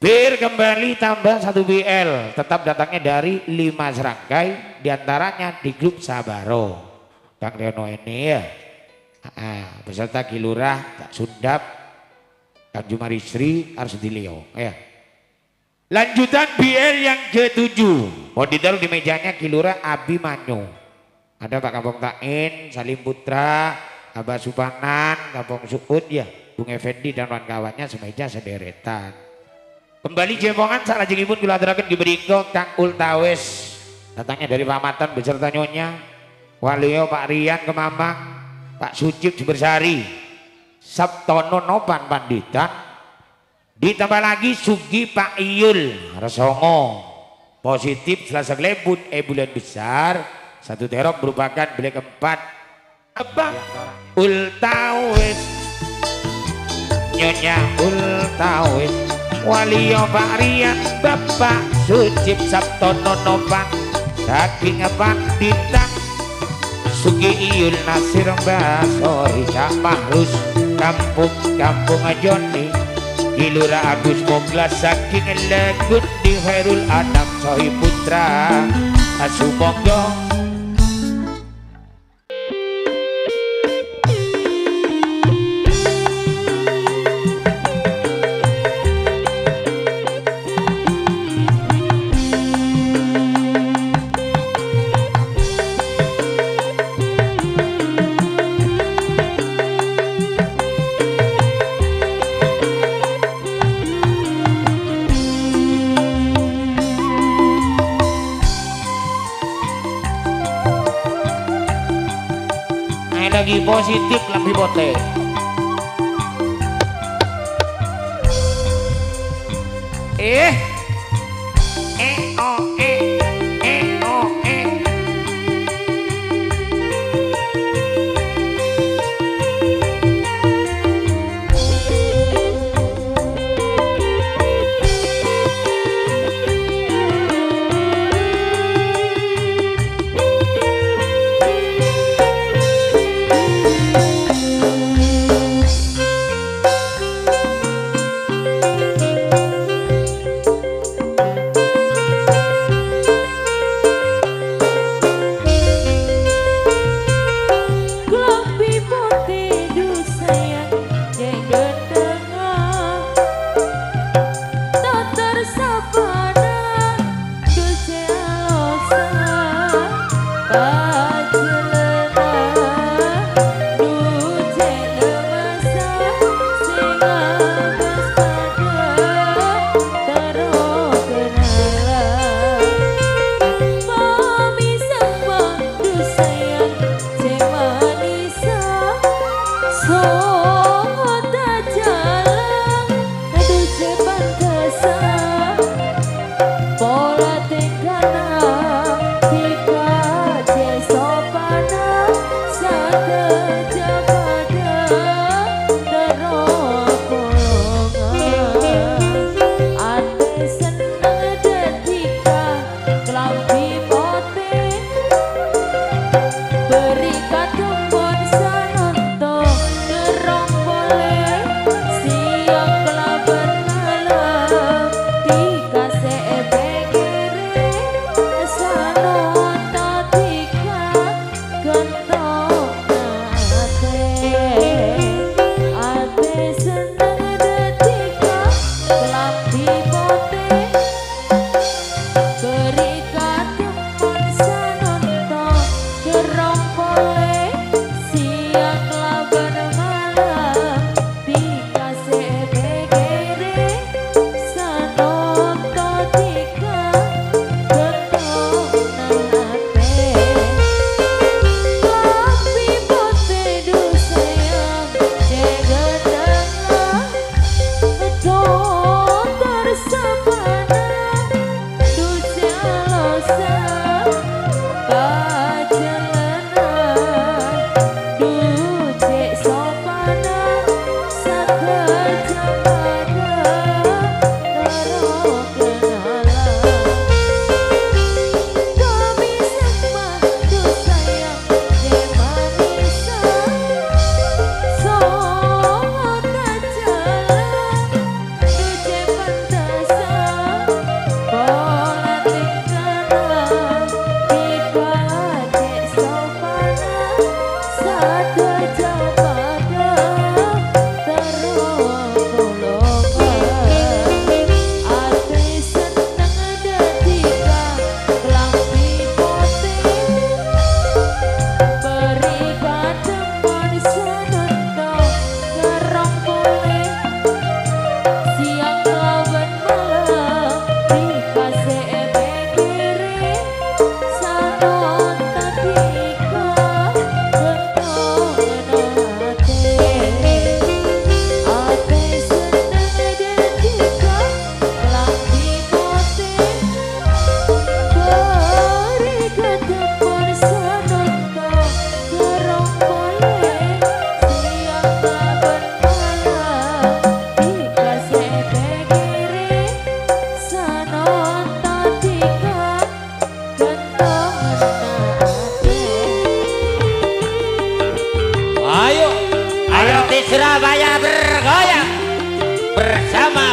Bir kembali tambah 1 BL, tetap datangnya dari 5 serangkai, diantaranya di grup Sabaro. Kang Reno ini ya, beserta Kilurah, Cak Sundap, Kang Jumarisri, Arsudilio ya. Lanjutan BL yang ke-7, mau ditaruh di mejanya Kilurah Abimanyu. Ada Pak Kampung Tain, Salim Putra, Abah Supanan, Kampung Suud ya, Bung Effendi dan kawan-kawannya semeja sederetan. Kembali jempongan salah jengipun kula aturaken diberiko Kang Ultawes, datangnya dari Pamatan beserta nyonya Walio, Pak Rian Kemamang, Pak Sucip Bersari, Sabtono Nopan Panditan, ditambah lagi Sugi Pak Iyul Resongo, positif Selasa Glebut bulan besar, 1 terop merupakan beli keempat Abang Ultawes, nyonya Ultawes, Walio, Pak Rian, Bapak Sucip Sabtono Nopan, saking Panditan, Sugi Iyul Nasir Basori, Cak Mahrus, Kampung Joni, Kilurah Agus Moglas, saking Legun di Khairul Anam Sohi Putra Asumonggo. Lagi positif lebih bote.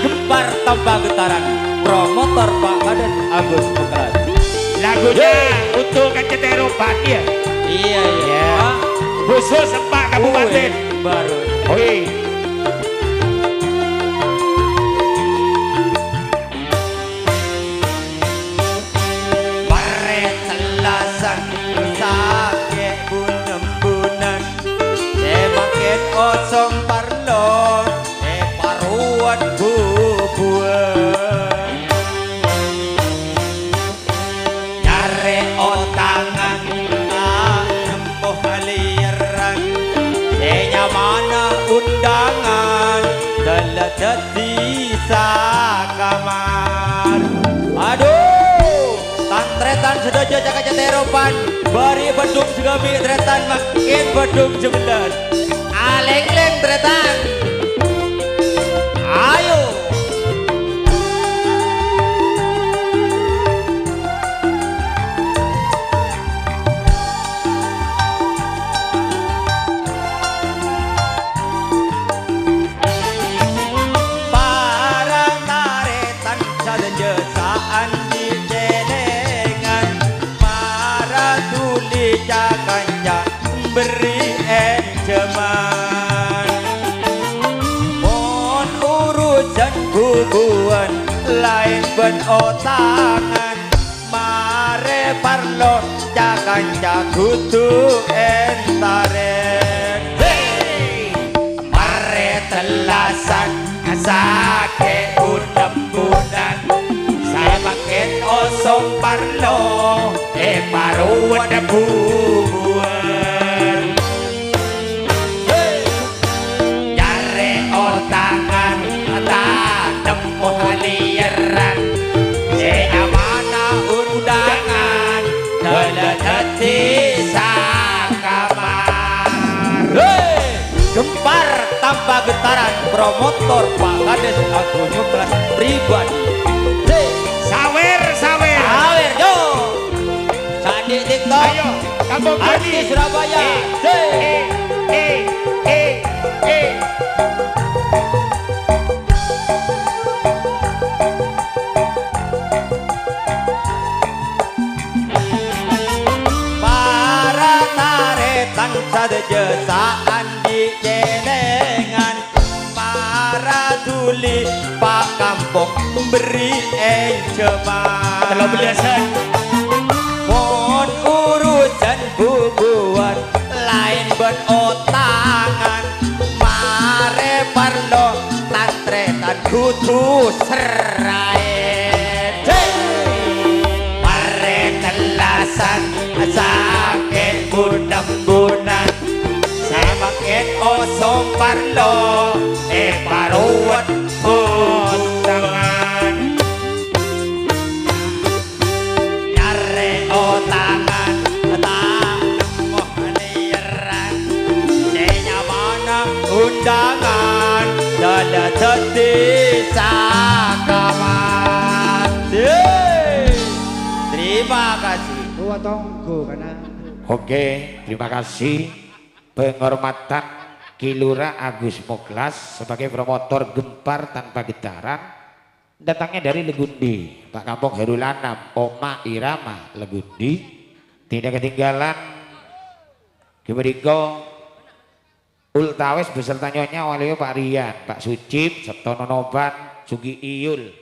Gempar tanpa getaran, promotor Pak Kades Agus Muklas. Lagunya untuk Kacetero Pak ya. Iya iya. Khusus Pak Kabupaten. Baru. Oi. Pare telasan sakit bunem-bunan, semakin kosong parlon, paruan bubuan. Nyare otangan nemu haliran, senya mana undangan, daladat di sakamar. Aduh, tantretan sedojo jaga jateropan, bari bedung segami tretan makin bedung jebelan. Aleng-leng tretan. Ayo. Para taretan sadejasaan di celengan, para tuli jakanja beri enceman. Mon urusan hubungan lain ben otangan, mare parlo jakanja kudu entaren. Hey! Mare telasan sakit unem-unem, saya makin osong parlo paruan bubuan. Nyare otangan tanem haliran, saya mana undangan daladati sakamar. Gempar tanpa getaran, promotor Pak Kades Agus Muklas pribadi. Sawer, sawer. Sawer yo. Sandi TikTok. Ayo, kampung Arti Surabaya. Para taretan sadejasaan di celengan, para tuli Pak Kampung beri enceman. Kalau belasan. Mon urusan bubuan lain ben otangan, mare parlo tantretan kudu seraen. Mare telasan sakit bunem-bunem, semakin osong parlo paruan otangan. Nyare otangan tanem haliran, senya mana undangan daladat di sakamar. Terima kasih. Oke, terima kasih penghormatan Kilura Agus Muklas sebagai promotor Gempar Tanpa Getaran, datangnya dari Legundi, Pak Kampung Herulanam, Oma Irama Legundi. Tidak ketinggalan Kiberiko Ultawes beserta nyonya Walio Pak Rian, Pak Sucip, Septono Noban, Sugi Iyul.